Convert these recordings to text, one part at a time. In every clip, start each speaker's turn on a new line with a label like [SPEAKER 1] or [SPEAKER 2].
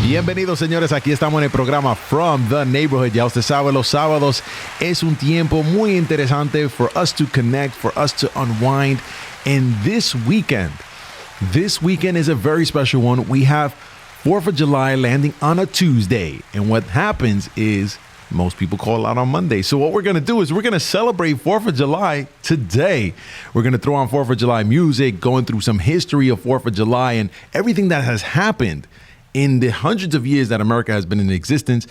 [SPEAKER 1] Bienvenidos, señores. Aquí estamos en el programa From the Neighborhood. Ya usted sabe, los sábados es un tiempo muy interesante for us to connect, for us to unwind. And this weekend is a very special one. We have 4th of July landing on a Tuesday. And what happens is most people call out on Monday. So what we're going to do is we're going to celebrate 4th of July today. We're going to throw on 4th of July music, going through some history of 4th of July and everything that has happened in the hundreds of years that America has been in existence.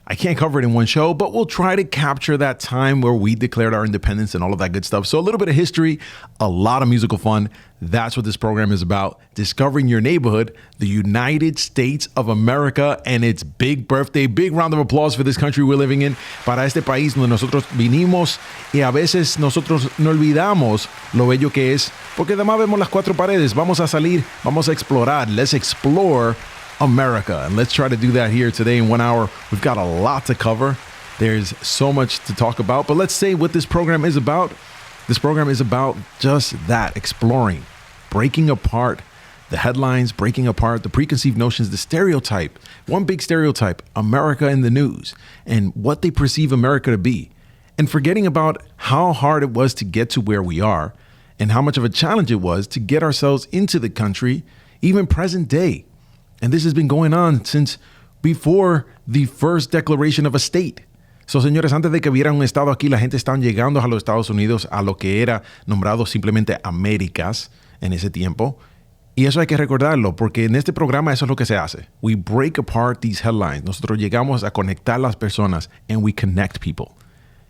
[SPEAKER 1] I can't cover it in one show, but we'll try to capture that time where we declared our independence and all of that good stuff. So a little bit of history, a lot of musical fun. That's what this program is about. Discovering your neighborhood, the United States of America, and its big birthday. Big round of applause for this country we're living in. Para este país donde nosotros vinimos y a veces nosotros no olvidamos lo bello que es, porque además vemos las cuatro paredes. Vamos a salir, vamos a explorar. Let's explore America. And let's try to do that here today in 1 hour. We've got a lot to cover. There's so much to talk about, but let's say what this program is about. This program is about just that, exploring, breaking apart the headlines, breaking apart the preconceived notions, the stereotype, one big stereotype, America in the news and what they perceive America to be, and forgetting about how hard it was to get to where we are and how much of a challenge it was to get ourselves into the country, even present day. And this has been going on since before the first declaration of a state. So, señores, antes de que hubiera un estado aquí, la gente estaba llegando a los Estados Unidos, a lo que era nombrado simplemente Américas en ese tiempo. Y eso hay que recordarlo, porque en este programa eso es lo que se hace. We break apart these headlines. Nosotros llegamos a conectar las personas, and we connect people.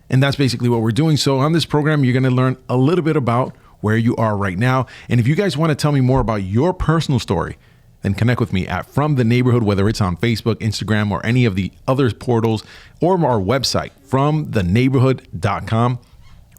[SPEAKER 1] And that's basically what we're doing. So on this program, you're going to learn a little bit about where you are right now. And if you guys want to tell me more about your personal story, then connect with me at From the Neighborhood, whether it's on Facebook, Instagram, or any of the other portals, or our website, fromtheneighborhood.com.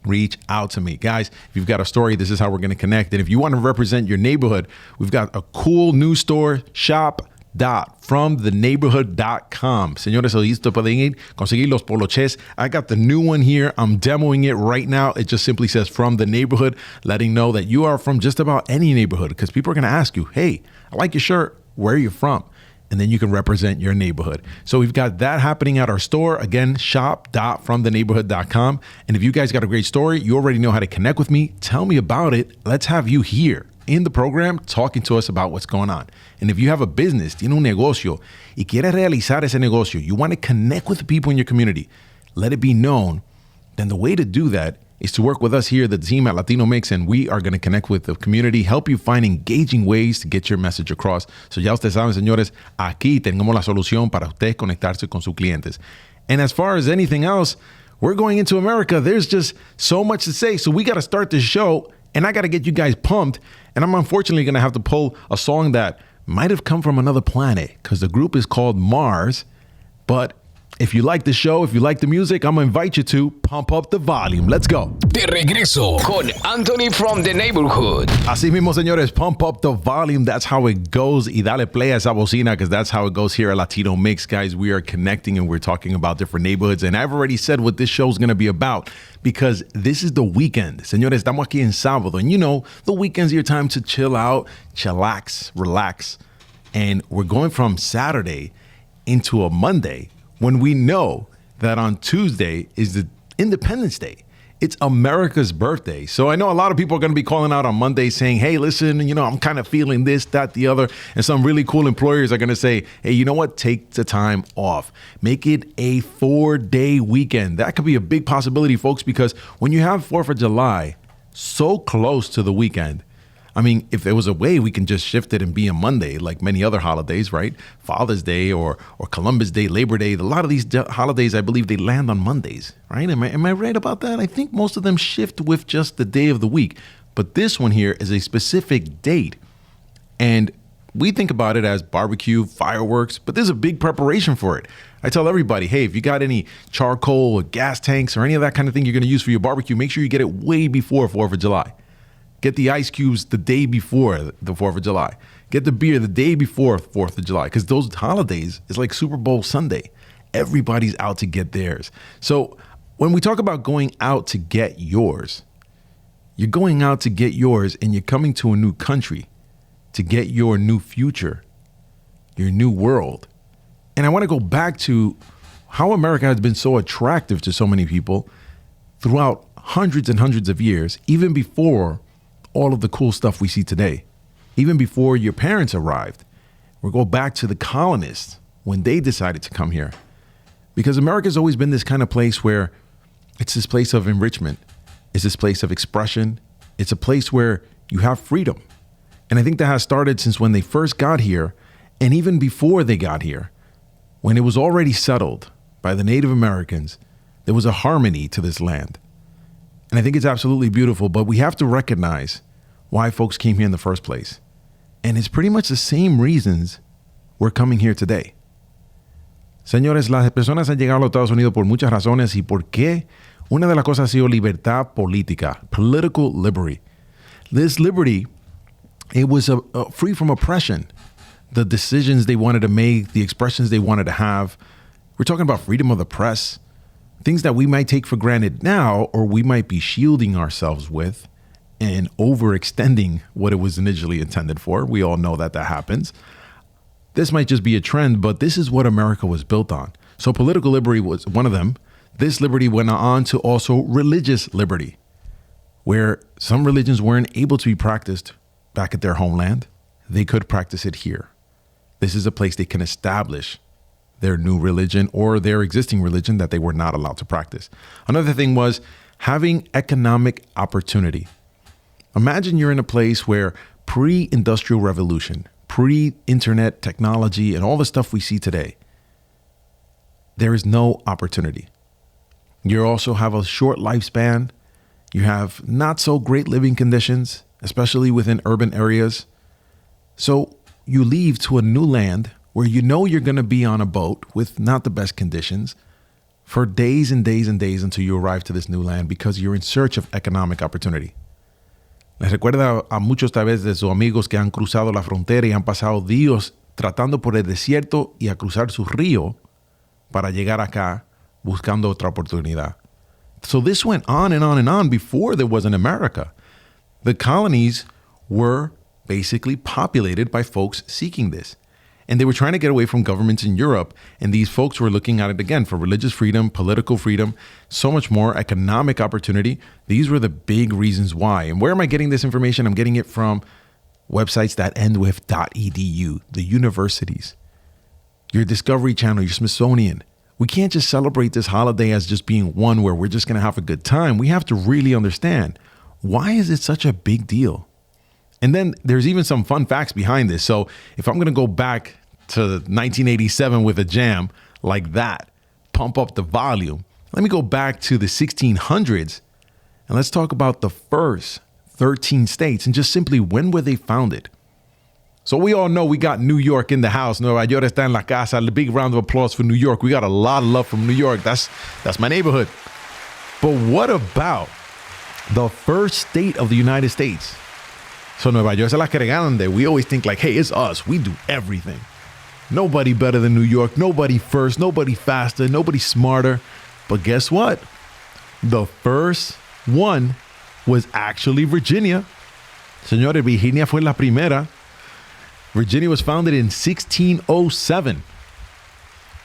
[SPEAKER 1] Reach out to me. Guys, if you've got a story, this is how we're going to connect. And if you want to represent your neighborhood, we've got a cool new store, shop.fromtheneighborhood.com. Señores, listo, pueden ir, conseguir los poloches. I got the new one here. I'm demoing it right now. It just simply says From the Neighborhood, letting know that you are from just about any neighborhood, because people are going to ask you, hey, I like your shirt. Where are you from? And then you can represent your neighborhood. So we've got that happening at our store. Again, shop.fromtheneighborhood.com. And if you guys got a great story, you already know how to connect with me. Tell me about it. Let's have you here in the program talking to us about what's going on. And if you have a business, tiene un negocio, y quieres realizar ese negocio, you want to connect with the people in your community, let it be known, then the way to do that is to work with us here, the team at Latino Mixx, and we are going to connect with the community, help you find engaging ways to get your message across. So ya ustedes saben, señores, aquí tenemos la solución para ustedes conectarse con sus clientes. And as far as anything else, we're going into America. There's just so much to say. So we got to start this show, and I got to get you guys pumped. And I'm unfortunately going to have to pull a song that might have come from another planet, because the group is called Mars. But if you like the show, if you like the music, I'm going to invite you to pump up the volume. Let's go.
[SPEAKER 2] De regreso con Anthony from the Neighborhood.
[SPEAKER 1] Así mismo, señores, pump up the volume. That's how it goes. Y dale play a esa bocina, because that's how it goes here at Latino Mixx. Guys, we are connecting and we're talking about different neighborhoods. And I've already said what this show is going to be about, because this is the weekend. Señores, estamos aquí en sábado. And you know, the weekend's your time to chill out, chillax, relax. And we're going from Saturday into a Monday, when we know that on Tuesday is the Independence Day. It's America's birthday. So I know a lot of people are going to be calling out on Monday saying, hey, listen, you know, I'm kind of feeling this, that, the other. And some really cool employers are going to say, hey, you know what? Take the time off. Make it a 4-day weekend. That could be a big possibility, folks, because when you have 4th of July so close to the weekend, I mean, if there was a way we can just shift it and be a Monday, like many other holidays, right? Father's Day or Columbus Day, Labor Day. A lot of these holidays, I believe they land on Mondays, right? Am I right about that? I think most of them shift with just the day of the week. But this one here is a specific date. And we think about it as barbecue, fireworks, but there's a big preparation for it. I tell everybody, hey, if you got any charcoal or gas tanks or any of that kind of thing you're going to use for your barbecue, make sure you get it way before 4th of July. Get the ice cubes the day before the 4th of July. Get the beer the day before 4th of July, because those holidays is like Super Bowl Sunday. Everybody's out to get theirs. So when we talk about going out to get yours, you're going out to get yours, and you're coming to a new country to get your new future, your new world. And I want to go back to how America has been so attractive to so many people throughout hundreds and hundreds of years, even before all of the cool stuff we see today, even before your parents arrived. We'll go back to the colonists when they decided to come here. Because America's always been this kind of place where it's this place of enrichment. It's this place of expression. It's a place where you have freedom. And I think that has started since when they first got here, and even before they got here, when it was already settled by the Native Americans, there was a harmony to this land. And I think it's absolutely beautiful, but we have to recognize why folks came here in the first place. And it's pretty much the same reasons we're coming here today. Señores, las personas han llegado a los Estados Unidos por muchas razones. ¿Y por qué? Una de las cosas ha sido libertad política, political liberty. This liberty, it was free from oppression. The decisions they wanted to make, the expressions they wanted to have. We're talking about freedom of the press, things that we might take for granted now, or we might be shielding ourselves with and overextending what it was initially intended for. We all know that happens. This might just be a trend, but this is what America was built on. So political liberty was one of them. This liberty went on to also religious liberty, where some religions weren't able to be practiced back at their homeland. They could practice it here. This is a place they can establish their new religion or their existing religion that they were not allowed to practice. Another thing was having economic opportunity. Imagine you're in a place where pre-industrial revolution, pre-internet technology, and all the stuff we see today, there is no opportunity. You also have a short lifespan. You have not so great living conditions, especially within urban areas. So you leave to a new land where you know you're going to be on a boat with not the best conditions for days and days and days until you arrive to this new land because you're in search of economic opportunity. Les recuerda a muchos tal vez de sus amigos que han cruzado la frontera y han pasado días tratando por el desierto y a cruzar su río para llegar acá buscando otra oportunidad. So this went on and on and on before there was an America. The colonies were basically populated by folks seeking this. And they were trying to get away from governments in Europe. And these folks were looking at it again for religious freedom, political freedom, so much more, economic opportunity. These were the big reasons why. And where am I getting this information? I'm getting it from websites that end with .edu, the universities, your Discovery Channel, your Smithsonian. We can't just celebrate this holiday as just being one where we're just going to have a good time. We have to really understand, why is it such a big deal? And then there's even some fun facts behind this. So if I'm going to go back to 1987 with a jam like that, pump up the volume, let me go back to the 1600s and let's talk about the first 13 states and just simply when were they founded. So we all know we got New York in the house. Nueva York está en la casa. A big round of applause for New York. We got a lot of love from New York. That's my neighborhood. But what about the first state of the United States? So Nueva York es la que regalan. We always think like, hey, it's us. We do everything. Nobody better than New York. Nobody first. Nobody faster. Nobody smarter. But guess what? The first one was actually Virginia. Señores, Virginia fue la primera. Virginia was founded in 1607.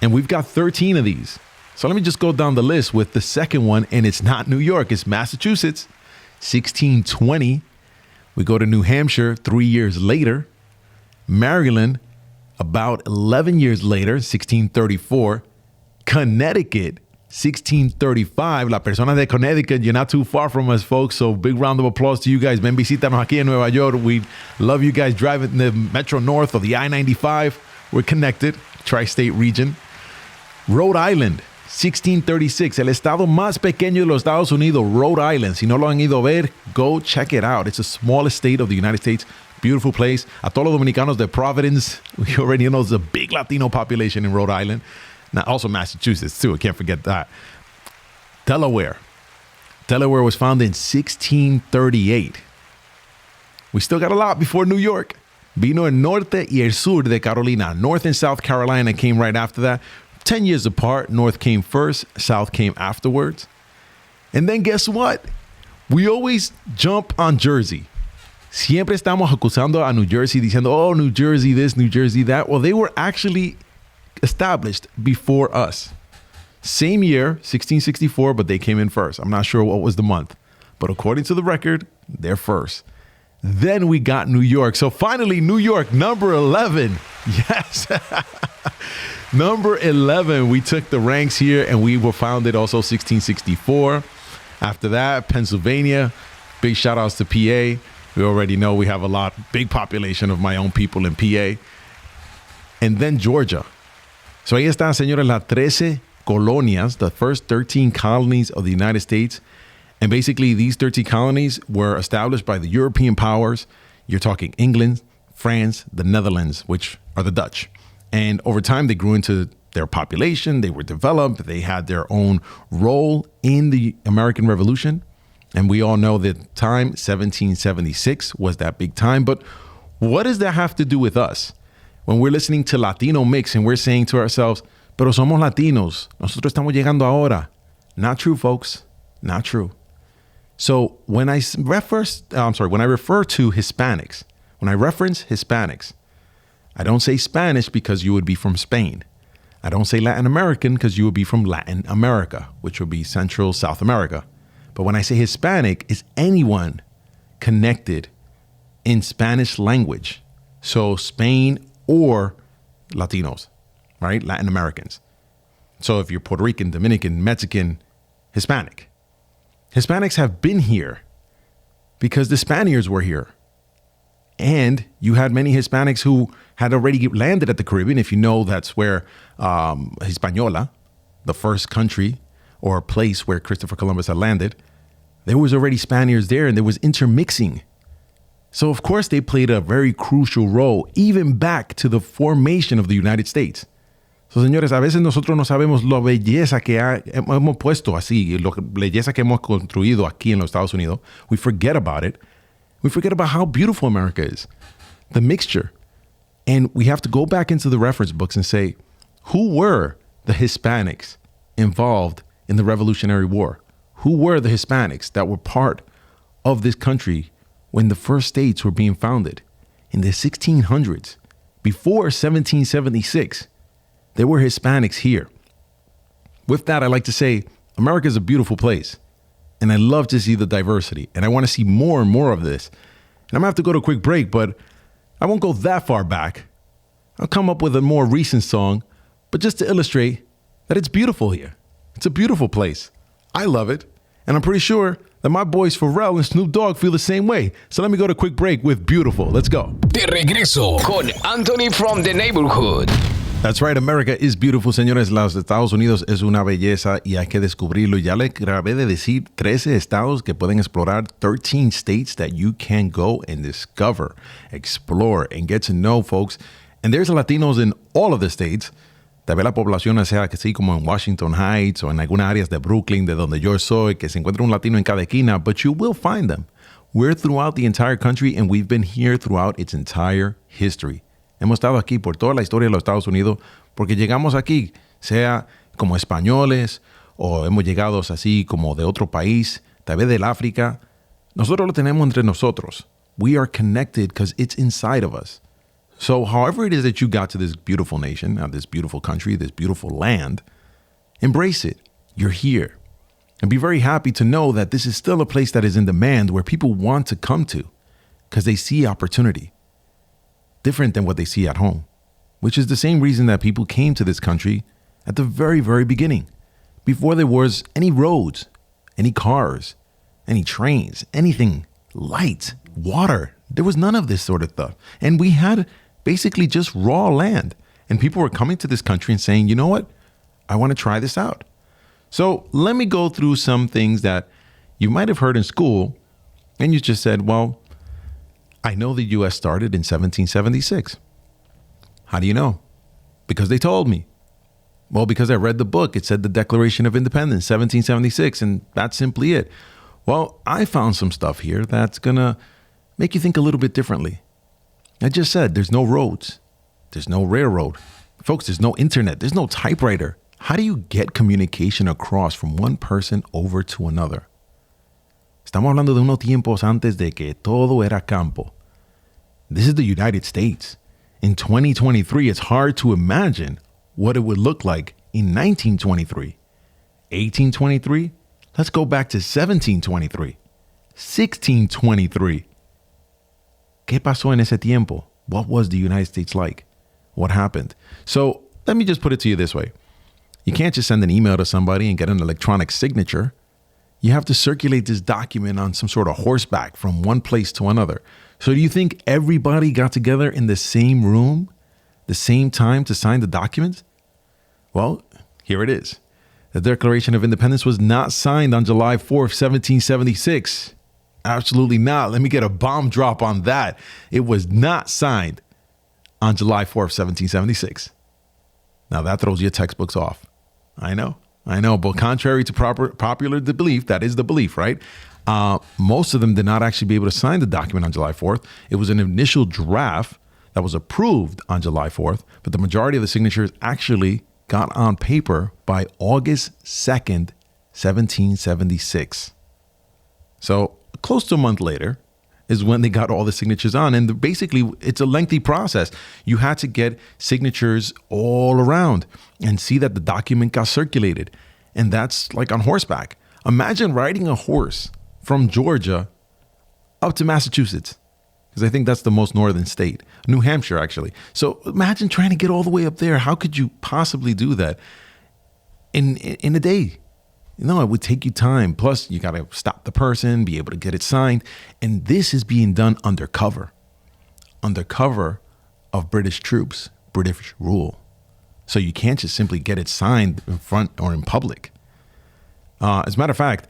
[SPEAKER 1] And we've got 13 of these. So let me just go down the list with the second one. And it's not New York. It's Massachusetts. 1620. We go to New Hampshire 3 years later. Maryland, about 11 years later, 1634. Connecticut, 1635. La persona de Connecticut, you're not too far from us, folks. So big round of applause to you guys. Ven, visítanos aquí en Nueva York. We love you guys driving the Metro North or the I-95. We're connected. Tri-state region. Rhode Island, 1636. El estado más pequeño de los Estados Unidos, Rhode Island. Si no lo han ido a ver, go check it out. It's the smallest state of the United States. Beautiful place. A todos los dominicanos de Providence, we already know there's a big Latino population in Rhode Island. Now, also Massachusetts, too. I can't forget that. Delaware. Delaware was founded in 1638. We still got a lot before New York. Vino el norte y el sur de Carolina. North and South Carolina came right after that. 10 years apart. North came first. South came afterwards. And then guess what? We always jump on Jersey. Siempre estamos acusando a New Jersey, diciendo, oh, New Jersey this, New Jersey that. Well, they were actually established before us. Same year, 1664, but they came in first. I'm not sure what was the month, but according to the record, they're first. Then we got New York. So finally, New York, number 11. Yes. Number 11, we took the ranks here, and we were founded also 1664. After that, Pennsylvania. Big shout outs to PA. We already know we have a big population of my own people in PA. And then Georgia. So ahí están, señores, las 13 colonias, the first 13 colonies of the United States. And basically, these 13 colonies were established by the European powers. You're talking England, France, the Netherlands, which are the Dutch. And over time, they grew into their population. They were developed. They had their own role in the American Revolution. And we all know that time, 1776, was that big time. But what does that have to do with us? When we're listening to Latino Mixx and we're saying to ourselves, pero somos latinos. Nosotros estamos llegando ahora. Not true, folks. Not true. So when I refer to Hispanics, when I reference Hispanics, I don't say Spanish because you would be from Spain. I don't say Latin American because you would be from Latin America, which would be Central South America. But when I say Hispanic, it's anyone connected in Spanish language. So Spain or Latinos, right? Latin Americans. So if you're Puerto Rican, Dominican, Mexican, Hispanic. Hispanics have been here because the Spaniards were here. And you had many Hispanics who had already landed at the Caribbean. If you know, that's where Hispaniola, the first country or place where Christopher Columbus had landed, there was already Spaniards there and there was intermixing. So, of course, they played a very crucial role, even back to the formation of the United States. So, señores, a veces nosotros no sabemos la belleza que hemos puesto así, la belleza que hemos construido aquí en los Estados Unidos. We forget about it. We forget about how beautiful America is, the mixture. And we have to go back into the reference books and say, who were the Hispanics involved in the Revolutionary War? Who were the Hispanics that were part of this country when the first states were being founded in the 1600s? Before 1776, there were Hispanics here. With that, I like to say, America is a beautiful place. And I love to see the diversity. And I want to see more and more of this. And I'm going to have to go to a quick break, but I won't go that far back. I'll come up with a more recent song, but just to illustrate that it's beautiful here. It's a beautiful place. I love it. And I'm pretty sure that my boys Pharrell and Snoop Dogg feel the same way. So let me go to a quick break with Beautiful. Let's go.
[SPEAKER 2] De regreso con Anthony from the Neighborhood.
[SPEAKER 1] That's right, America is beautiful, señores. Los Estados Unidos es una belleza y hay que descubrirlo. Ya le acabé de decir 13 estados que pueden explorar, 13 states that you can go and discover, explore, and get to know, folks. And there's Latinos in all of the states. Tal vez la población sea que sí, como en Washington Heights o en algunas áreas de Brooklyn, de donde yo soy, que se encuentra un latino en cada esquina, but you will find them. We're throughout the entire country, and we've been here throughout its entire history. Hemos estado aquí por toda la historia de los Estados Unidos porque llegamos aquí, sea como españoles o hemos llegado así como de otro país, tal vez del África. Nosotros lo tenemos entre nosotros. We are connected because it's inside of us. So however it is that you got to this beautiful nation, this beautiful country, this beautiful land, embrace it. You're here. And be very happy to know that this is still a place that is in demand where people want to come to because they see opportunity. Different than what they see at home, which is the same reason that people came to this country at the very, very beginning, before there was any roads, any cars, any trains, anything, lights, water. There was none of this sort of stuff. And we had basically just raw land. And people were coming to this country and saying, you know what? I want to try this out. So let me go through some things that you might have heard in school. And you just said, well, I know the U.S. started in 1776. How do you know? Because they told me. Well, because I read the book. It said the Declaration of Independence, 1776, and that's simply it. Well, I found some stuff here that's going to make you think a little bit differently. I just said there's no roads. There's no railroad. Folks, there's no internet. There's no typewriter. How do you get communication across from one person over to another? Estamos hablando de unos tiempos antes de que todo era campo. This is the United States. In 2023, it's hard to imagine what it would look like in 1923. 1823? Let's go back to 1723. 1623. ¿Qué pasó en ese tiempo? What was the United States like? What happened? So let me just put it to you this way. You can't just send an email to somebody and get an electronic signature. You have to circulate this document on some sort of horseback from one place to another. So do you think everybody got together in the same room, the same time to sign the documents? Well, here it is. The Declaration of Independence was not signed on July 4th, 1776. Absolutely not. Let me get a bomb drop on that. It was not signed on July 4th, 1776. Now that throws your textbooks off. I know. But contrary to popular belief, that is the belief, right? Most of them did not actually be able to sign the document on July 4th. It was an initial draft that was approved on July 4th, but the majority of the signatures actually got on paper by August 2nd, 1776. So close to a month later is when they got all the signatures on. And basically, it's a lengthy process. You had to get signatures all around and see that the document got circulated. And that's like on horseback. Imagine riding a horse from Georgia up to Massachusetts, because I think that's the most northern state, New Hampshire, actually. So imagine trying to get all the way up there. How could you possibly do that in a day? You know, it would take you time. Plus, you got to stop the person, be able to get it signed. And this is being done undercover of British troops, British rule. So you can't just simply get it signed in front or in public. As a matter of fact,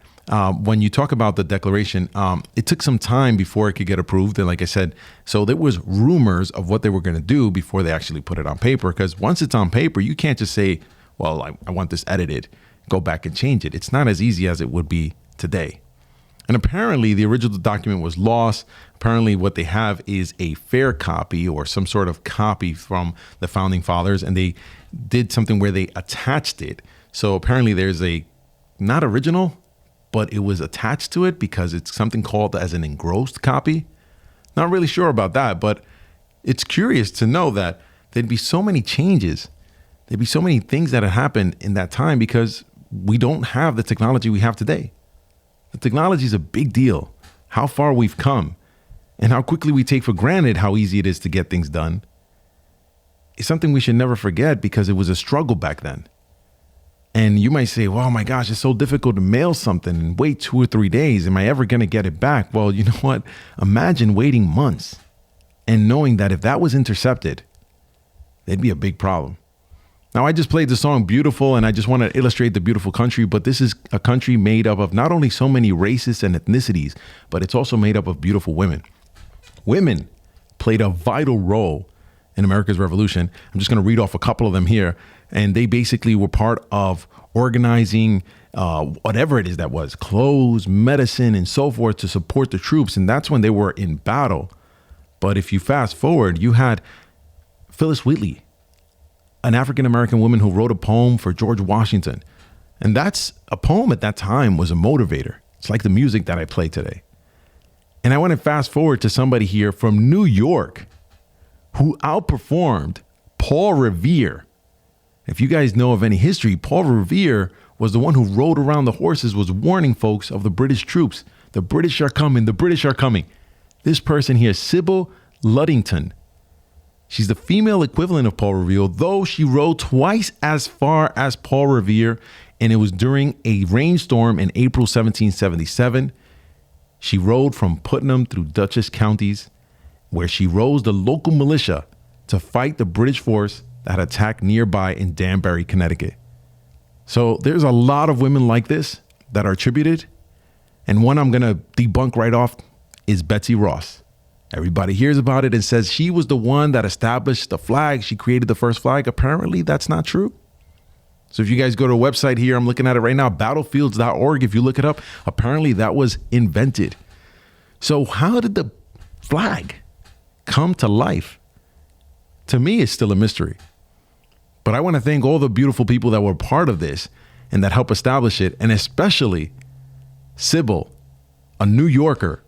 [SPEAKER 1] when you talk about the Declaration, it took some time before it could get approved. And like I said, so there was rumors of what they were going to do before they actually put it on paper. Because once it's on paper, you can't just say, well, I want this edited, go back and change it. It's not as easy as it would be today. And apparently the original document was lost. Apparently what they have is a fair copy or some sort of copy from the founding fathers. And they did something where they attached it. So apparently there's a, not original, but it was attached to it because it's something called as an engrossed copy. Not really sure about that, but it's curious to know that there'd be so many changes. There'd be so many things that had happened in that time because we don't have the technology we have today. The technology is a big deal. How far we've come and how quickly we take for granted how easy it is to get things done is something we should never forget because it was a struggle back then. And you might say, well, my gosh, it's so difficult to mail something and wait 2 or 3 days. Am I ever going to get it back? Well, you know what? Imagine waiting months and knowing that if that was intercepted, there'd be a big problem. Now, I just played the song Beautiful, and I just want to illustrate the beautiful country. But this is a country made up of not only so many races and ethnicities, but it's also made up of beautiful women. Women played a vital role in America's Revolution. I'm just going to read off a couple of them here. And they basically were part of organizing whatever it is that was, clothes, medicine, and so forth to support the troops. And that's when they were in battle. But if you fast forward, you had Phyllis Wheatley, an African-American woman who wrote a poem for George Washington. And that's a poem at that time was a motivator. It's like the music that I play today. And I want to fast forward to somebody here from New York who outperformed Paul Revere. If you guys know of any history, Paul Revere was the one who rode around the horses, was warning folks of the British troops. The British are coming. The British are coming. This person here, Sybil Ludington. She's the female equivalent of Paul Revere, though she rode twice as far as Paul Revere, and it was during a rainstorm in April 1777. She rode from Putnam through Dutchess counties, where she rose the local militia to fight the British force that attacked nearby in Danbury, Connecticut. So there's a lot of women like this that are attributed, and one I'm going to debunk right off is Betsy Ross. Everybody hears about it and says she was the one that established the flag. She created the first flag. Apparently, that's not true. So if you guys go to a website here, I'm looking at it right now, battlefields.org. If you look it up, apparently that was invented. So how did the flag come to life? To me, it's still a mystery. But I want to thank all the beautiful people that were part of this and that helped establish it, and especially Sybil, a New Yorker,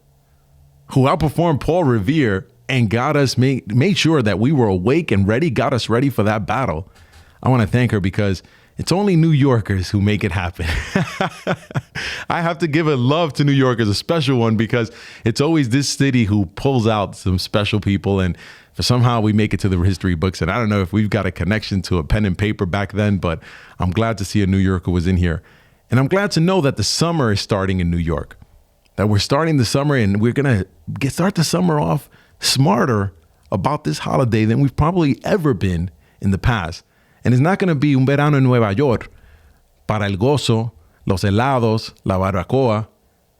[SPEAKER 1] who outperformed Paul Revere and got us made sure that we were awake and ready, got us ready for that battle. I want to thank her because it's only New Yorkers who make it happen. I have to give a love to New Yorkers, a special one, because it's always this city who pulls out some special people, and somehow we make it to the history books. And I don't know if we've got a connection to a pen and paper back then, but I'm glad to see a New Yorker was in here. And I'm glad to know that the summer is starting in New York, that we're starting the summer, and we're going to start the summer off smarter about this holiday than we've probably ever been in the past. And it's not going to be un verano en Nueva York para el gozo, los helados, la barbacoa.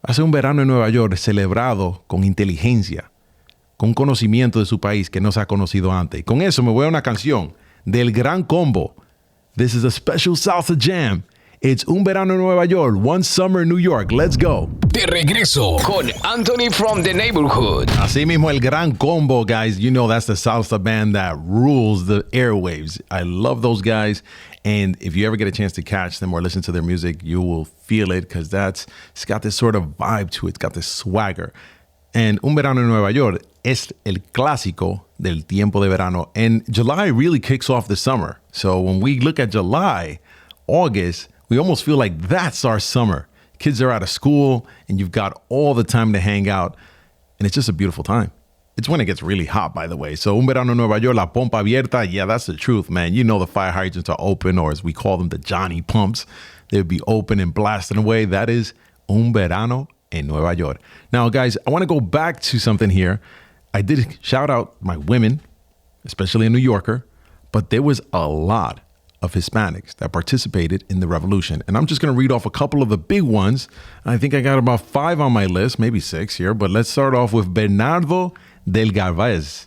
[SPEAKER 1] Va a ser un verano en Nueva York celebrado con inteligencia, con conocimiento de su país que no se ha conocido antes. Y con eso me voy a una canción del Gran Combo. This is a special salsa jam. It's Un Verano en Nueva York, One Summer in New York. Let's go.
[SPEAKER 2] De regreso con Anthony from the Neighborhood.
[SPEAKER 1] Así mismo, El Gran Combo, guys. You know that's the salsa band that rules the airwaves. I love those guys. And if you ever get a chance to catch them or listen to their music, you will feel it because it's got this sort of vibe to it. It's got this swagger. And Un Verano en Nueva York es el clásico del tiempo de verano. And July really kicks off the summer. So when we look at July, August, we almost feel like that's our summer. Kids are out of school and you've got all the time to hang out. And it's just a beautiful time. It's when it gets really hot, by the way. So Un Verano en Nueva York, la pompa abierta. Yeah, that's the truth, man. You know the fire hydrants are open, or as we call them, the Johnny pumps. They'd be open and blasting away. That is Un Verano en Nueva York. Now, guys, I want to go back to something here. I did shout out my women, especially a New Yorker, but there was a lot of Hispanics that participated in the revolution. And I'm just going to read off a couple of the big ones. I think I got about 5 on my list, maybe 6 here, but let's start off with Bernardo del Galvez,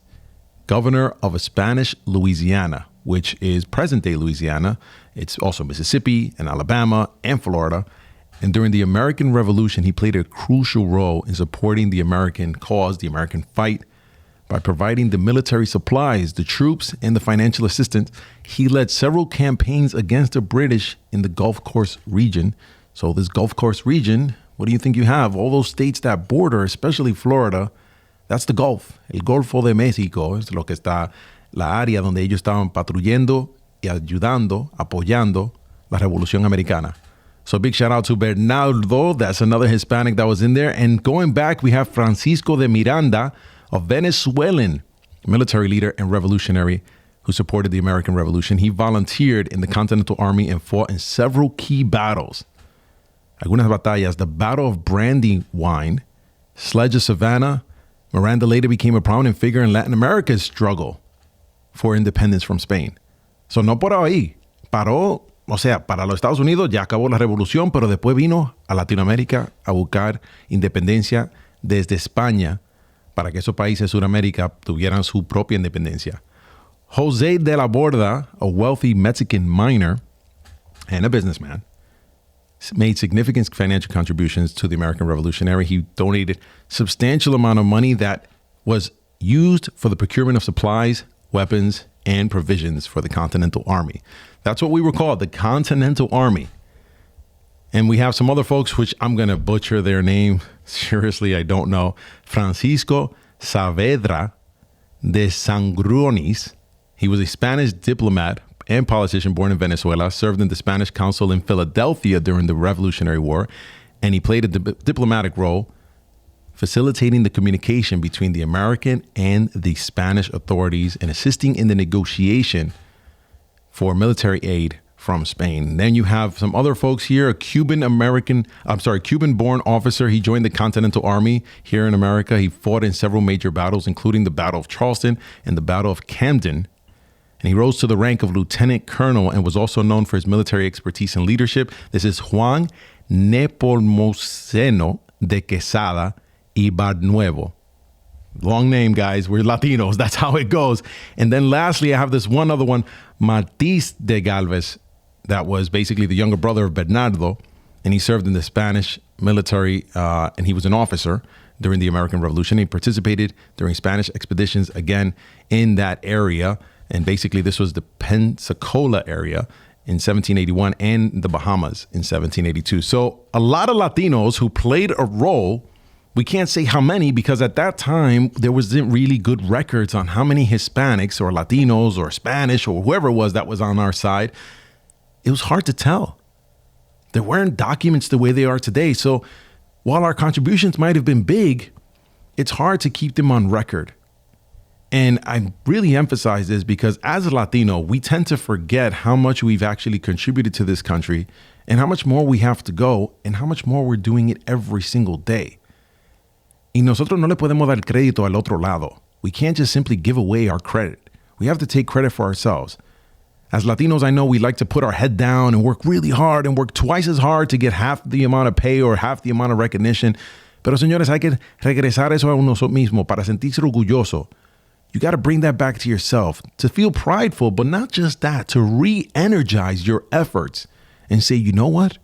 [SPEAKER 1] governor of a Spanish Louisiana, which is present-day Louisiana. It's also Mississippi and Alabama and Florida. And during the American Revolution, he played a crucial role in supporting the American cause, the American fight, by providing the military supplies, the troops, and the financial assistance. He led several campaigns against the British in the Gulf Coast region. So this Gulf Coast region, what do you think you have? All those states that border, especially Florida, that's the Gulf. El Golfo de México es lo que está, la área donde ellos estaban patrullando y ayudando, apoyando la Revolución Americana. So big shout out to Bernardo. That's another Hispanic that was in there. And going back, we have Francisco de Miranda, a Venezuelan military leader and revolutionary who supported the American Revolution. He volunteered in the Continental Army and fought in several key battles. Algunas batallas, the Battle of Brandywine, Sledge of Savannah. Miranda later became a prominent figure in Latin America's struggle for independence from Spain. So no por ahí. Paró, o sea, para los Estados Unidos ya acabó la revolución, pero después vino a Latinoamérica a buscar independencia desde España, para que esos países de Sudamérica tuvieran su propia independencia. Jose de la Borda, a wealthy Mexican miner and a businessman, made significant financial contributions to the American Revolutionary. He donated substantial amount of money that was used for the procurement of supplies, weapons, and provisions for the Continental Army. That's what we were called, the Continental Army. And we have some other folks, which I'm going to butcher their name. Seriously, I don't know. Francisco Saavedra de Sangronis. He was a Spanish diplomat and politician born in Venezuela, served in the Spanish consul in Philadelphia during the Revolutionary War, and he played a diplomatic role facilitating the communication between the American and the Spanish authorities and assisting in the negotiation for military aid from Spain. Then you have some other folks here, a Cuban-born officer. He joined the Continental Army here in America. He fought in several major battles, including the Battle of Charleston and the Battle of Camden. And he rose to the rank of lieutenant colonel and was also known for his military expertise and leadership. This is Juan Nepomuceno de Quesada y Barnuevo. Long name, guys. We're Latinos. That's how it goes. And then lastly, I have this one other one, Martís de Galvez, that was basically the younger brother of Bernardo. And he served in the Spanish military, and he was an officer during the American Revolution. He participated during Spanish expeditions, again, in that area. And basically, this was the Pensacola area in 1781 and the Bahamas in 1782. So a lot of Latinos who played a role We can't say how many because at that time, there wasn't really good records on how many Hispanics or Latinos or Spanish or whoever it was that was on our side. It was hard to tell. There weren't documents the way they are today. So while our contributions might have been big, it's hard to keep them on record. And I really emphasize this because as a Latino, we tend to forget how much we've actually contributed to this country and how much more we have to go and how much more we're doing it every single day. Y nosotros no le podemos dar crédito al otro lado. We can't just simply give away our credit. We have to take credit for ourselves. As Latinos, I know we like to put our head down and work really hard and work twice as hard to get half the amount of pay or half the amount of recognition. Pero señores, hay que regresar eso a uno mismo para sentirse orgulloso. You got to bring that back to yourself, to feel prideful, but not just that, to re-energize your efforts and say, you know what?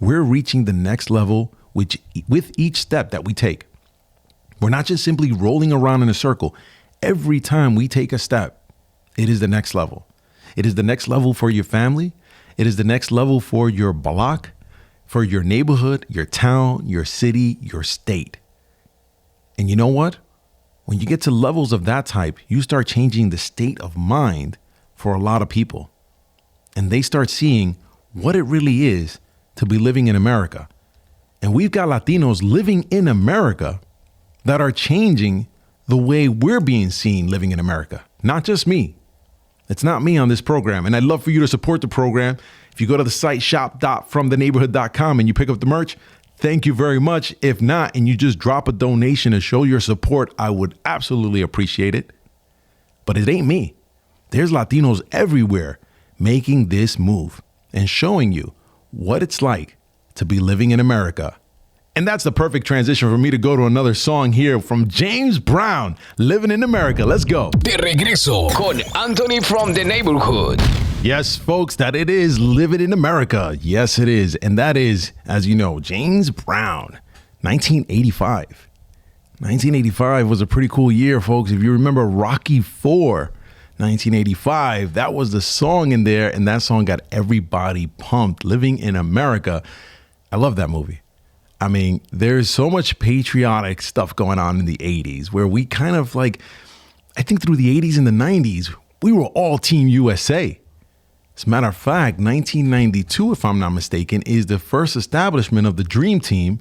[SPEAKER 1] We're reaching the next level with each step that we take. We're not just simply rolling around in a circle. Every time we take a step, it is the next level. It is the next level for your family. It is the next level for your block, for your neighborhood, your town, your city, your state. And you know what? When you get to levels of that type, you start changing the state of mind for a lot of people. And they start seeing what it really is to be living in America. And we've got Latinos living in America that are changing the way we're being seen living in America. Not just me. It's not me on this program. And I'd love for you to support the program. If you go to the site shop.fromtheneighborhood.com and you pick up the merch, thank you very much. If not, and you just drop a donation to show your support, I would absolutely appreciate it. But it ain't me. There's Latinos everywhere making this move and showing you what it's like to be living in America. And that's the perfect transition for me to go to another song here from James Brown, Living in America. Let's go.
[SPEAKER 2] De regreso con Anthony from the Neighborhood.
[SPEAKER 1] Yes, folks, that it is Living in America. Yes, it is. And that is, as you know, James Brown, 1985. 1985 was a pretty cool year, folks. If you remember Rocky IV, 1985, that was the song in there. And that song got everybody pumped. Living in America. I love that movie. I mean, there's so much patriotic stuff going on in the 80s where we kind of like, I think through the 80s and the 90s, we were all Team USA. As a matter of fact, 1992, if I'm not mistaken, is the first establishment of the Dream Team.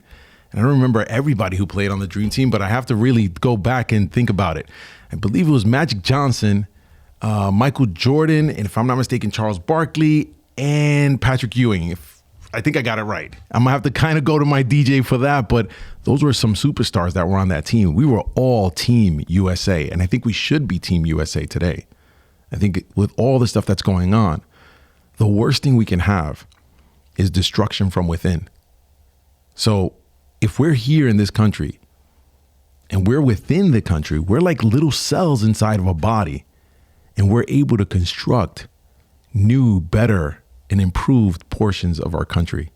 [SPEAKER 1] And I don't remember everybody who played on the Dream Team, but I have to really go back and think about it. I believe it was Magic Johnson, Michael Jordan, and if I'm not mistaken, Charles Barkley and Patrick Ewing. I think I got it right. I'm going to have to kind of go to my DJ for that, but those were some superstars that were on that team. We were all Team USA, and I think we should be Team USA today. I think with all the stuff that's going on, the worst thing we can have is destruction from within. So if we're here in this country and we're within the country, we're like little cells inside of a body, and we're able to construct new, better, and improved portions of our country.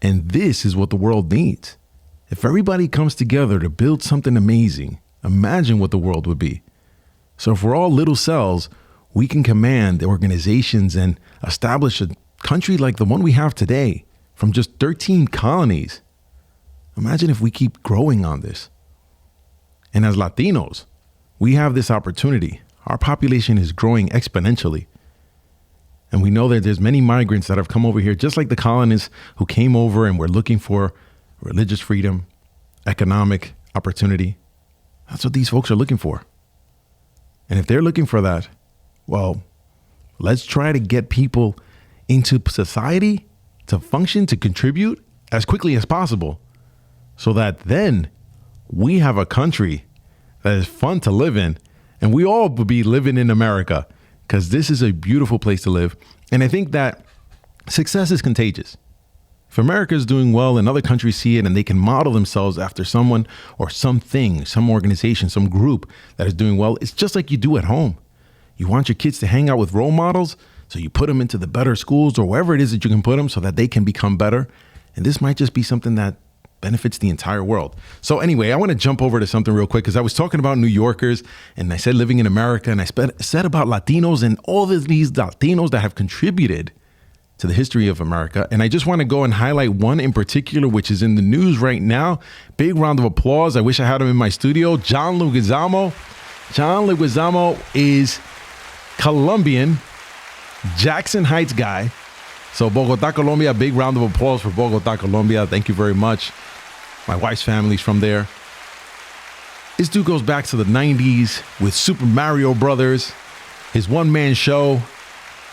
[SPEAKER 1] And this is what the world needs. If everybody comes together to build something amazing, imagine what the world would be. So if we're all little cells, we can command the organizations and establish a country like the one we have today from just 13 colonies. Imagine if we keep growing on this. And as Latinos, we have this opportunity. Our population is growing exponentially. And we know that there's many migrants that have come over here, just like the colonists who came over and were looking for religious freedom, economic opportunity. That's what these folks are looking for. And if they're looking for that, well, let's try to get people into society to function, to contribute as quickly as possible so that then we have a country that is fun to live in, and we all will be living in America. Because this is a beautiful place to live. And I think that success is contagious. If America is doing well and other countries see it and they can model themselves after someone or something, some organization, some group that is doing well, it's just like you do at home. You want your kids to hang out with role models, so you put them into the better schools or wherever it is that you can put them so that they can become better. And this might just be something that benefits the entire world. So anyway, I want to jump over to something real quick because I was talking about New Yorkers and I said living in America, and I said about Latinos and all of these Latinos that have contributed to the history of America. And I just want to go and highlight one in particular, which is in the news right now. Big round of applause. I wish I had him in my studio. John Leguizamo. John Leguizamo is Colombian, Jackson Heights guy. So Bogota, Colombia, big round of applause for Bogota, Colombia. Thank you very much. My wife's family's from there. This dude goes back to the 90s with Super Mario Brothers, his one-man show,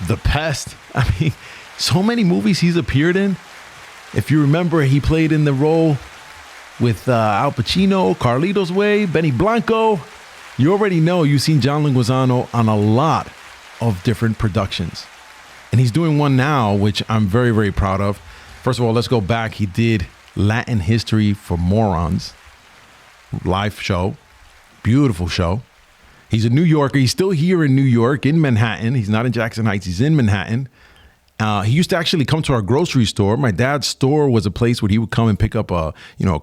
[SPEAKER 1] The Pest. I mean, so many movies he's appeared in. If you remember, he played in the role with Al Pacino, Carlitos Way, Benny Blanco. You already know you've seen John Leguizamo on a lot of different productions. And he's doing one now, which I'm very, very proud of. First of all, let's go back. He did Latin History for Morons. Live show. Beautiful show. He's a New Yorker. He's still here in New York, in Manhattan. He's not in Jackson Heights. He's in Manhattan. He used to actually come to our grocery store. My dad's store was a place where he would come and pick up a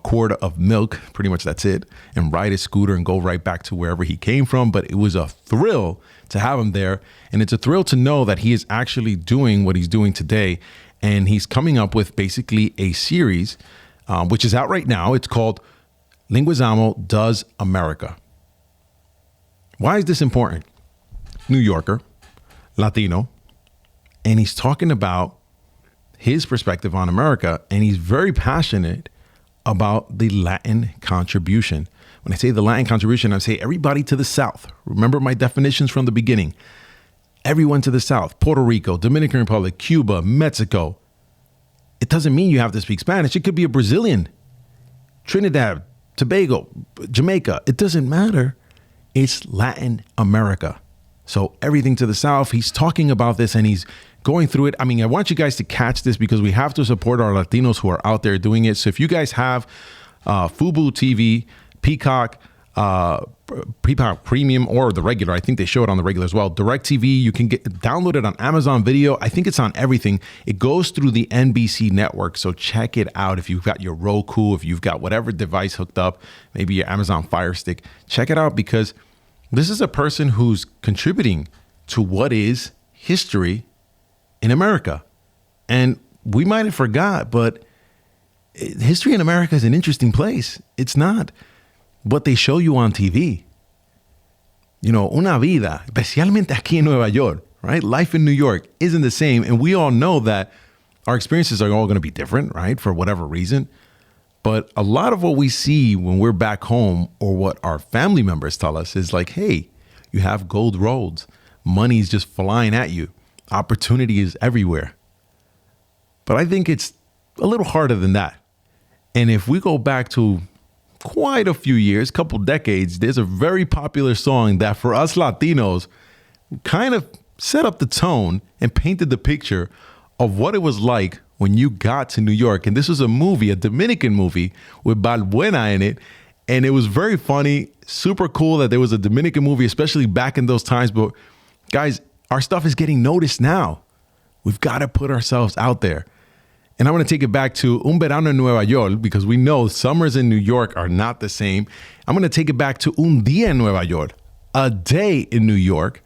[SPEAKER 1] quart of milk. Pretty much that's it. And ride his scooter and go right back to wherever he came from. But it was a thrill to have him there. And it's a thrill to know that he is actually doing what he's doing today. And he's coming up with basically a series, which is out right now. It's called Leguizamo Does America. Why is this important? New Yorker, Latino, and he's talking about his perspective on America, and he's very passionate about the Latin contribution. When I say the Latin contribution, I say everybody to the South. Remember my definitions from the beginning. Everyone to the South, Puerto Rico, Dominican Republic, Cuba, Mexico. It doesn't mean you have to speak Spanish. It could be a Brazilian, Trinidad, Tobago, Jamaica. It doesn't matter. It's Latin America. So everything to the South, he's talking about this and he's going through it. I mean, I want you guys to catch this because we have to support our Latinos who are out there doing it. So if you guys have Fubo TV, Peacock, Peacock Premium, or the regular, I think they show it on the regular as well. DirecTV, you can download it on Amazon Video. I think it's on everything. It goes through the NBC network. So check it out. If you've got your Roku, if you've got whatever device hooked up, maybe your Amazon Fire Stick, check it out because this is a person who's contributing to what is history in America. And we might have forgot, but history in America is an interesting place. It's not what they show you on TV. You know, una vida, especialmente aquí en Nueva York, right? Life in New York isn't the same. And we all know that our experiences are all going to be different, right? For whatever reason. But a lot of what we see when we're back home or what our family members tell us is like, hey, you have gold roads. Money's just flying at you. Opportunity is everywhere. But I think it's a little harder than that. And if we go back to quite a few years, couple decades, there's a very popular song that for us Latinos kind of set up the tone and painted the picture of what it was like when you got to New York. And this was a movie, a Dominican movie with Balbuena in it. And it was very funny, super cool that there was a Dominican movie, especially back in those times. But guys, our stuff is getting noticed now. We've got to put ourselves out there. And I want to take it back to Un Verano en Nueva York because we know summers in New York are not the same. I'm going to take it back to Un Día en Nueva York, a day in New York.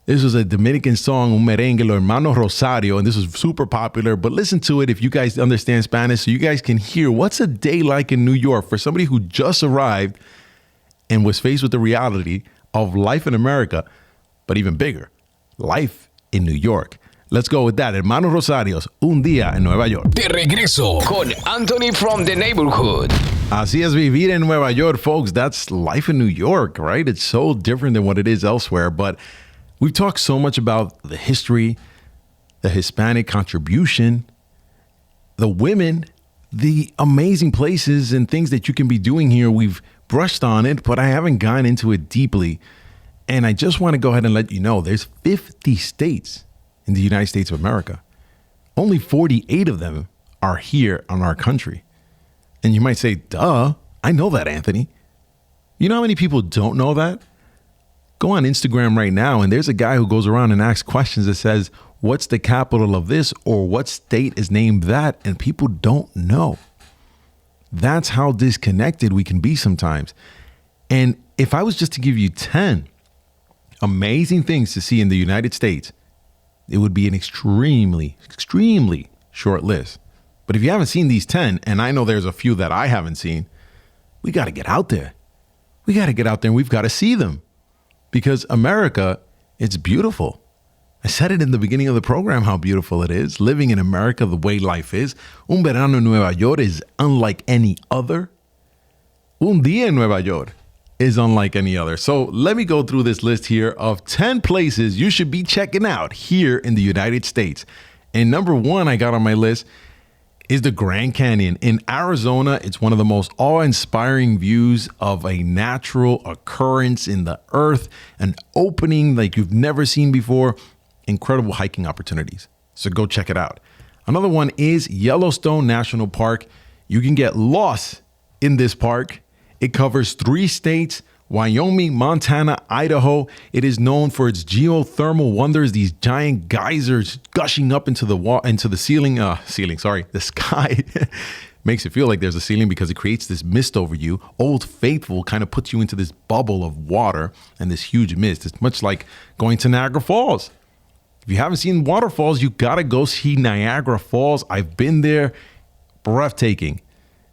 [SPEAKER 1] This was a Dominican song, un merengue, Los Hermanos Rosario, and this was super popular. But listen to it if you guys understand Spanish so you guys can hear what's a day like in New York for somebody who just arrived and was faced with the reality of life in America, but even bigger, life in New York. Let's go with that. Hermanos Rosarios, Un Día en Nueva York.
[SPEAKER 2] De regreso con Anthony from the neighborhood.
[SPEAKER 1] Así es vivir en Nueva York, folks. That's life in New York, right? It's so different than what it is elsewhere. But we've talked so much about the history, the Hispanic contribution, the women, the amazing places and things that you can be doing here. We've brushed on it, but I haven't gone into it deeply. And I just want to go ahead and let you know there's 50 states in the United States of America. Only 48 of them are here on our country. And you might say, duh, I know that, Anthony. You know how many people don't know that? Go on Instagram right now, and there's a guy who goes around and asks questions that says, what's the capital of this or what state is named that? And people don't know. That's how disconnected we can be sometimes. And if I was just to give you 10 amazing things to see in the United States, it would be an extremely, extremely short list. But if you haven't seen these 10, and I know there's a few that I haven't seen, we got to get out there. We got to get out there and we've got to see them. Because America, it's beautiful. I said it in the beginning of the program how beautiful it is. Living in America the way life is. Un verano en Nueva York is unlike any other. Un día en Nueva York is unlike any other. So let me go through this list here of 10 places you should be checking out here in the United States. And number 1 I got on my list is the Grand Canyon. In Arizona, it's one of the most awe-inspiring views of a natural occurrence in the earth, an opening like you've never seen before, incredible hiking opportunities. So go check it out. Another one is Yellowstone National Park. You can get lost in this park. It covers 3 states, Wyoming, Montana, Idaho. It is known for its geothermal wonders, these giant geysers gushing up into the sky. Makes it feel like there's a ceiling because it creates this mist over you. Old Faithful kind of puts you into this bubble of water and this huge mist. It's much like going to Niagara Falls. If you haven't seen waterfalls, you got to go see Niagara Falls. I've been there. Breathtaking.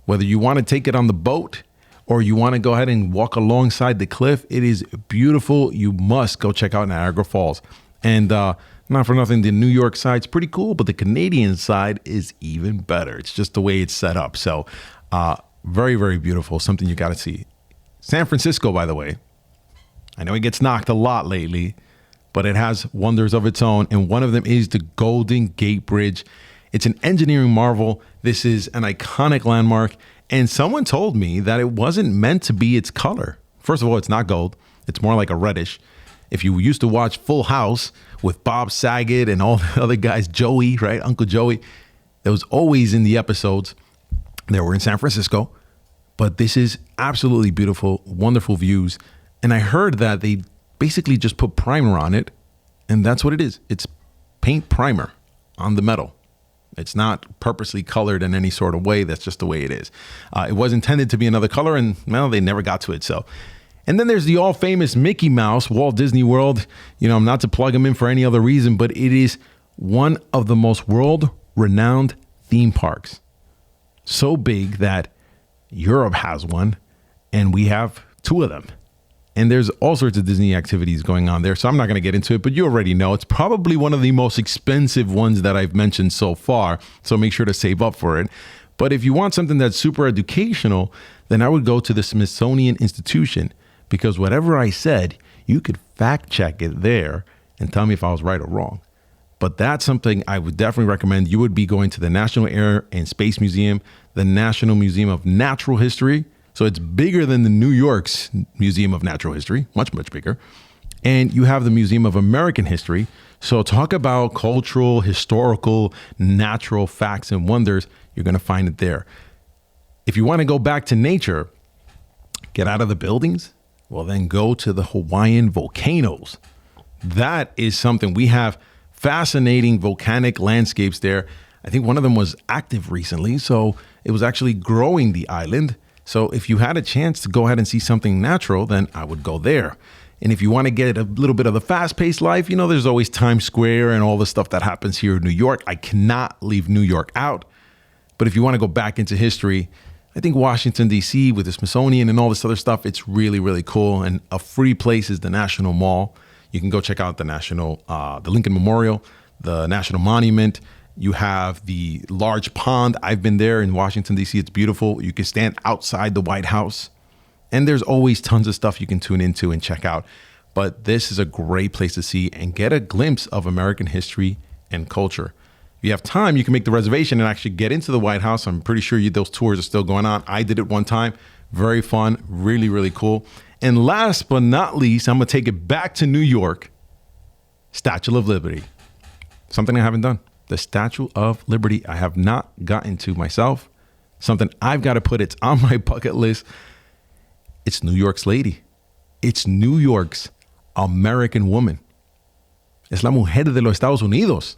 [SPEAKER 1] Whether you want to take it on the boat or you want to go ahead and walk alongside the cliff, it is beautiful. You must go check out Niagara Falls. And not for nothing, the New York side's pretty cool, but the Canadian side is even better. It's just the way it's set up. So very, very beautiful. Something you got to see. San Francisco, by the way, I know it gets knocked a lot lately, but it has wonders of its own. And one of them is the Golden Gate Bridge. It's an engineering marvel. This is an iconic landmark. And someone told me that it wasn't meant to be its color. First of all, it's not gold. It's more like a reddish. If you used to watch Full House with Bob Saget and all the other guys, Joey, right? Uncle Joey, that was always in the episodes. They were in San Francisco. But this is absolutely beautiful, wonderful views. And I heard that they basically just put primer on it. And that's what it is. It's paint primer on the metal. It's not purposely colored in any sort of way. That's just the way it is. It was intended to be another color, and well, they never got to it. So, and then there's the all famous Mickey Mouse, Walt Disney World. You know, not to plug him in for any other reason, but it is one of the most world-renowned theme parks. So big that Europe has one, and we have 2 of them. And there's all sorts of Disney activities going on there. So I'm not going to get into it, but you already know it's probably one of the most expensive ones that I've mentioned so far. So make sure to save up for it. But if you want something that's super educational, then I would go to the Smithsonian Institution, because whatever I said, you could fact check it there and tell me if I was right or wrong. But that's something I would definitely recommend. You would be going to the National Air and Space Museum, the National Museum of Natural History. So it's bigger than the New York's Museum of Natural History, much, much bigger. And you have the Museum of American History. So talk about cultural, historical, natural facts and wonders, you're going to find it there. If you want to go back to nature, get out of the buildings, well, then go to the Hawaiian volcanoes. That is something. We have fascinating volcanic landscapes there. I think one of them was active recently, so it was actually growing the island. So if you had a chance to go ahead and see something natural, then I would go there. And if you want to get a little bit of the fast-paced life, you know, there's always Times Square and all the stuff that happens here in New York. I cannot leave New York out. But if you want to go back into history, I think Washington, D.C. with the Smithsonian and all this other stuff, it's really, really cool. And a free place is the National Mall. You can go check out the Lincoln Memorial, the National Monument. You have the large pond. I've been there in Washington, D.C. It's beautiful. You can stand outside the White House. And there's always tons of stuff you can tune into and check out. But this is a great place to see and get a glimpse of American history and culture. If you have time, you can make the reservation and actually get into the White House. I'm pretty sure those tours are still going on. I did it one time. Very fun. Really, really cool. And last but not least, I'm going to take it back to New York. Statue of Liberty. Something I haven't done. The Statue of Liberty, I have not gotten to myself. Something I've got to put. It's on my bucket list. It's New York's lady. It's New York's American woman. Es la mujer de los Estados Unidos.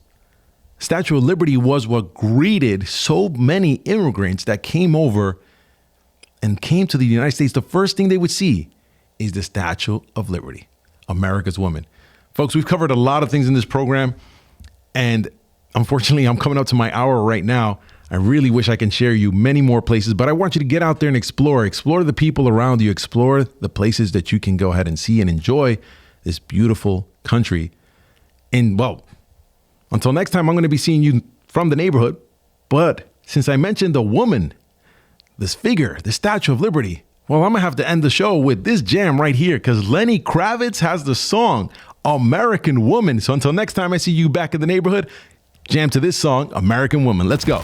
[SPEAKER 1] Statue of Liberty was what greeted so many immigrants that came over and came to the United States. The first thing they would see is the Statue of Liberty, America's woman. Folks, we've covered a lot of things in this program. And unfortunately, I'm coming up to my hour right now. I really wish I can share you many more places, but I want you to get out there and explore the people around you, explore the places that you can go ahead and see and enjoy this beautiful country. And well, until next time, I'm going to be seeing you from the neighborhood. But since I mentioned the woman, this figure, the Statue of Liberty, well, I'm going to have to end the show with this jam right here because Lenny Kravitz has the song American Woman. So until next time I see you back in the neighborhood, jam to this song, American Woman. Let's go.